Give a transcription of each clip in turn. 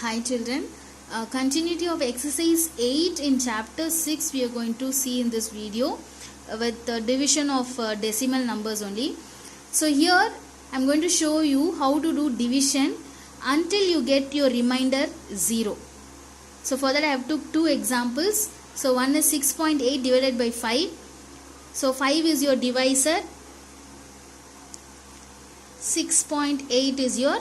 Hi children, continuity of exercise 8 in chapter 6 we are going to see in this video with the division of decimal numbers only. So here I am going to show you how to do division until you get your remainder 0. So for that I have took two examples. So one is 6.8 divided by 5. So 5 is your divisor, 6.8 is your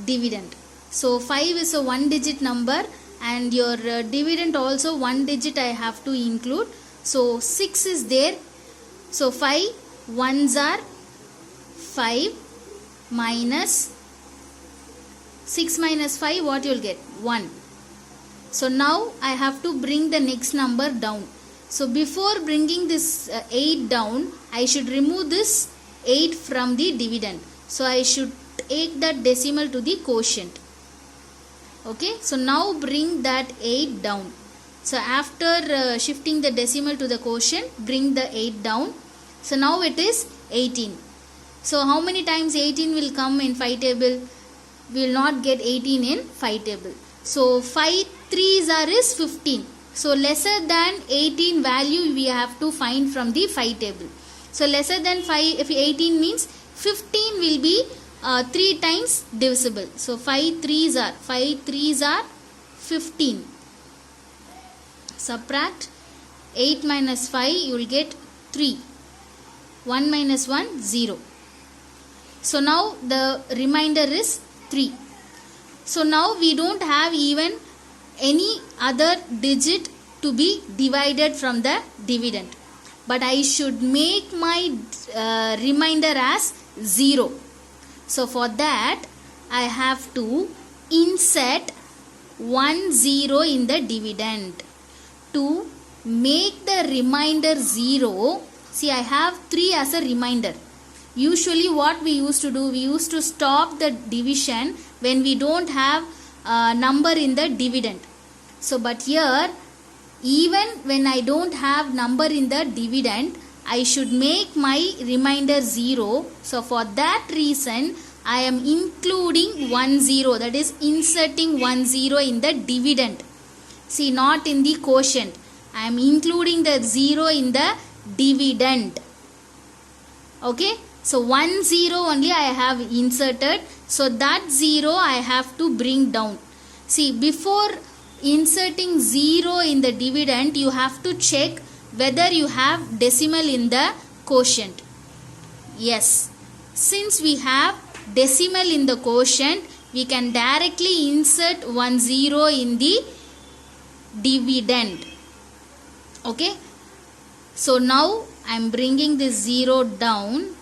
dividend. So 5 is a one digit number and your dividend also one digit I have to include. So 6 is there. So 5 ones are 5 minus 6 minus 5, what you will get? 1. So now I have to bring the next number down. So before bringing this 8 down, I should remove this 8 from the dividend. So I should take that decimal to the quotient. Okay, so now bring that 8 down. So after shifting the decimal to the quotient, bring the 8 down. So now it is 18. So how many times 18 will come in 5 table? We will not get 18 in 5 table. So 5 3s are is 15. So lesser than 18 value we have to find from the 5 table. So lesser than 5, if 18 means 15 will be 3 times divisible. So 5 3s are 15. Subtract 8 minus 5, you will get 3. 1 minus 1, 0. So now the remainder is 3. So now we don't have even any other digit to be divided from the dividend. But I should make my remainder as 0. So for that I have to insert 1 0 in the dividend. To make the remainder 0, see I have 3 as a remainder. Usually what we used to do, we used to stop the division when we don't have a number in the dividend. So but here even when I don't have number in the dividend, I should make my remainder 0. So for that reason I am including 1 0, that is inserting 1 0 in the dividend. See, not in the quotient. I am including the 0 in the dividend. Okay. So 1 0 only I have inserted. So that 0 I have to bring down. See, before inserting 0 in the dividend, you have to check whether you have decimal in the quotient. Yes. Since we have decimal in the quotient, we can directly insert 1 0 in the dividend. Okay. So now I am bringing this 0 down.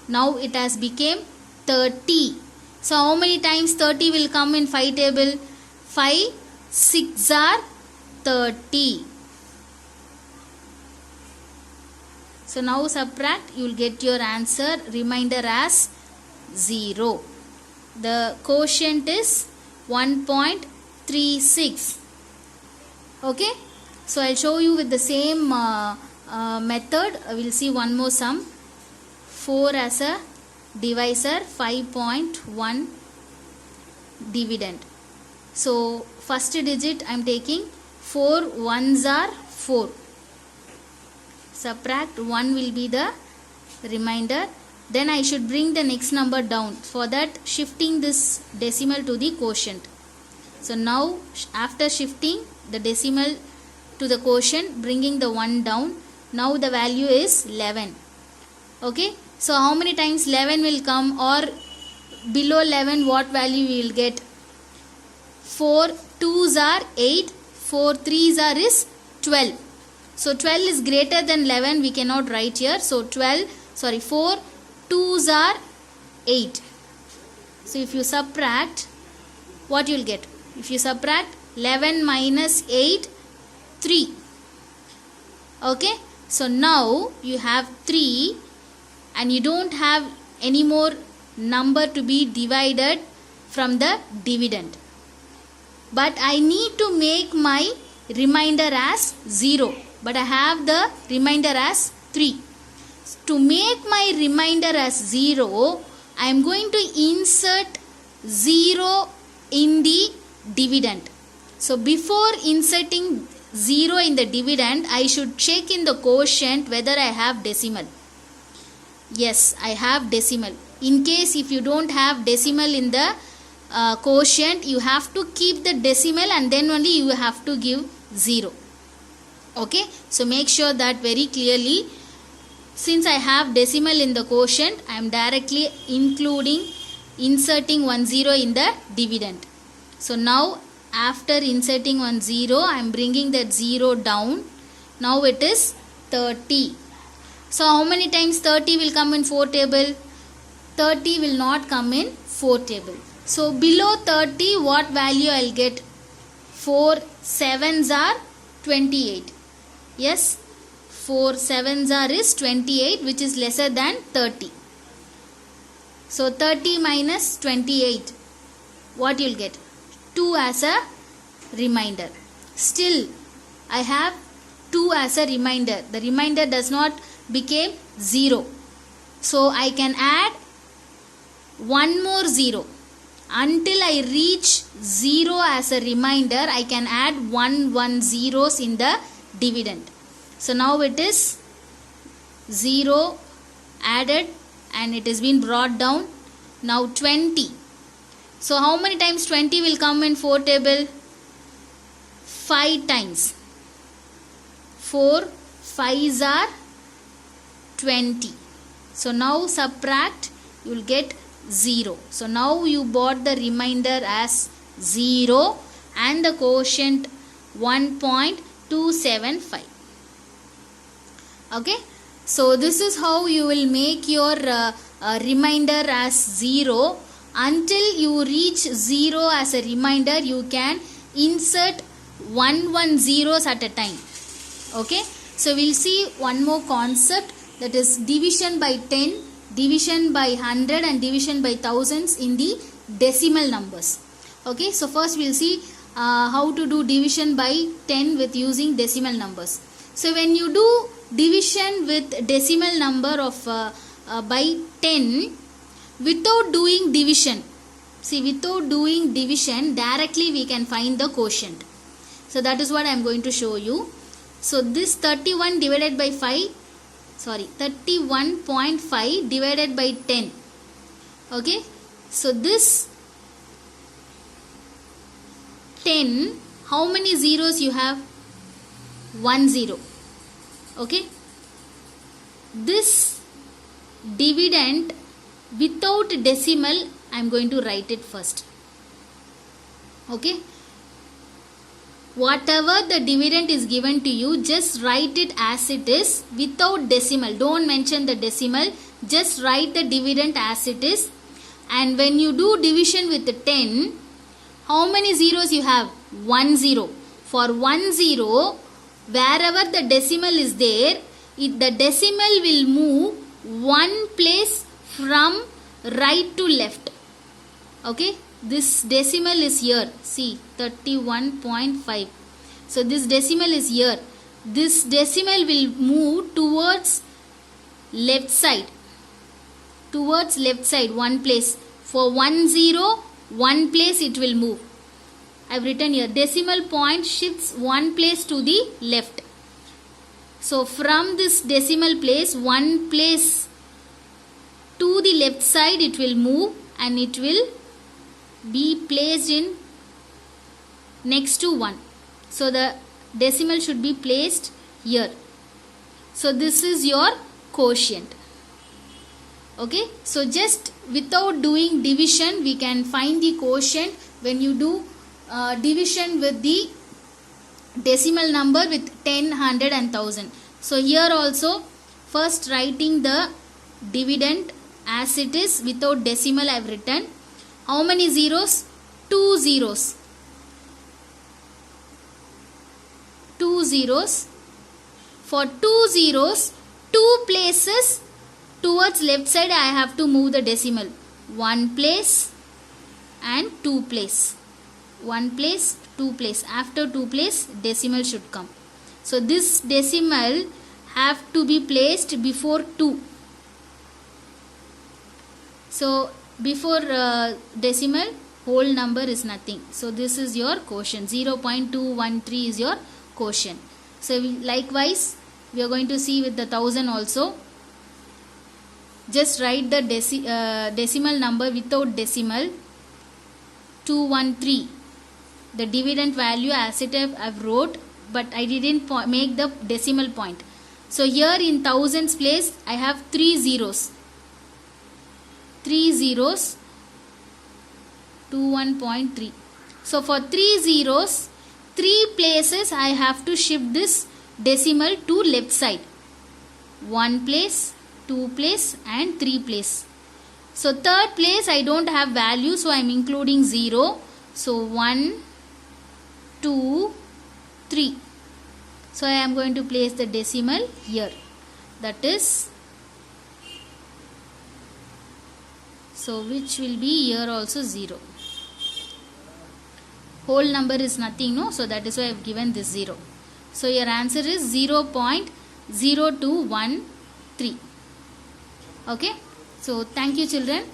Now it has become 30. So how many times 30 will come in 5 table? 5 6 are 30. So now subtract, you will get your answer remainder as 0. The quotient is 1.36. Okay. So I will show you with the same method. We will see one more sum. 4 as a divisor, 5.1 dividend. So first digit I am taking 4 ones are 4. Subtract 1 will be the remainder. Then I should bring the next number down. For that shifting this decimal to the quotient. So now after shifting the decimal to the quotient, bringing the 1 down. Now the value is 11. Okay. So how many times 11 will come, or below 11 what value we will get? 4 2s are 8, 4 3s are is 12. So 12 is greater than 11, we cannot write here. So 4 2s are 8. So if you subtract, what you will get? If you subtract 11 minus 8, 3. Okay. So now you have 3 and you don't have any more number to be divided from the dividend. But I need to make my remainder as 0. But I have the remainder as 3. To make my remainder as 0, I am going to insert 0 in the dividend. So before inserting 0 in the dividend, I should check in the quotient whether I have decimal. Yes, I have decimal. In case if you don't have decimal in the quotient, you have to keep the decimal and then only you have to give 0. Okay, so make sure that very clearly. Since I have decimal in the quotient, I am directly inserting 1 0 in the dividend. So now after inserting 1 0, I am bringing that 0 down. Now it is 30. So how many times 30 will come in 4 table? 30 will not come in 4 table. So below 30, what value I will get? 4 7s are 28. Yes, 4 7s are is 28, which is lesser than 30. So 30 minus 28, what you will get? 2 as a remainder. Still I have 2 as a remainder. The remainder does not become 0. So I can add one more 0. Until I reach 0 as a remainder, I can add 1 zeros in the dividend. So now it is 0 added and it has been brought down. Now 20. So how many times 20 will come in 4 table? 5 times. 4 5s are 20. So now subtract, you will get 0. So now you bought the remainder as 0 and the quotient 1.275. Okay, so this is how you will make your remainder as 0. Until you reach 0 as a remainder, you can insert 1 zeros at a time. Okay, so we'll see one more concept, that is division by 10, division by 100 and division by thousands in the decimal numbers. Okay, so first we'll see how to do division by 10 with using decimal numbers. So when you do division with decimal number of by 10 without doing division, see, without doing division, directly we can find the quotient. So that is what I am going to show you. So this 31 divided by 31.5 divided by 10. Okay, so this 10, how many zeros you have? 1 0. Okay, this dividend without decimal, I am going to write it first. Okay, whatever the dividend is given to you, just write it as it is without decimal. Don't mention the decimal, just write the dividend as it is. And when you do division with 10, how many zeros you have? 1 0. For 1 0, wherever the decimal is there, the decimal will move one place from right to left. Okay, this decimal is here. See, 31.5. So this decimal is here. This decimal will move towards left side. Towards left side, one place. For 1 0, one place it will move. I have written here, decimal point shifts one place to the left. So from this decimal place, one place to the left side it will move and it will be placed in next to 1. So the decimal should be placed here. So this is your quotient. Okay, so just without doing division, we can find the quotient when you do division with the decimal number with 10, 100 and 1000. So here also, first writing the dividend as it is without decimal I have written. How many zeros? 2 zeros. 2 zeros. For 2 zeros, 2 places towards left side I have to move the decimal. 1 place and 2 place. 1 place, 2 place. After 2 place, decimal should come. So this decimal have to be placed before 2. So before decimal, whole number is nothing. So this is your quotient. 0.213 is your quotient. So likewise we are going to see with the 1000 also. Just write the decimal number without decimal. 213. The dividend value as it I've wrote, but I didn't make the decimal point. So here in thousands place I have 3 zeros. 3 zeros. 21.3. So for 3 zeros, 3 places I have to shift this decimal to left side. 1 place, 2 place and 3 place. So third place I don't have value, so I am including 0. So 1, 2, 3. So I am going to place the decimal here. That is, so which will be here also 0. Whole number is nothing, no? So that is why I have given this 0. So your answer is 0.0213. Okay. So thank you children.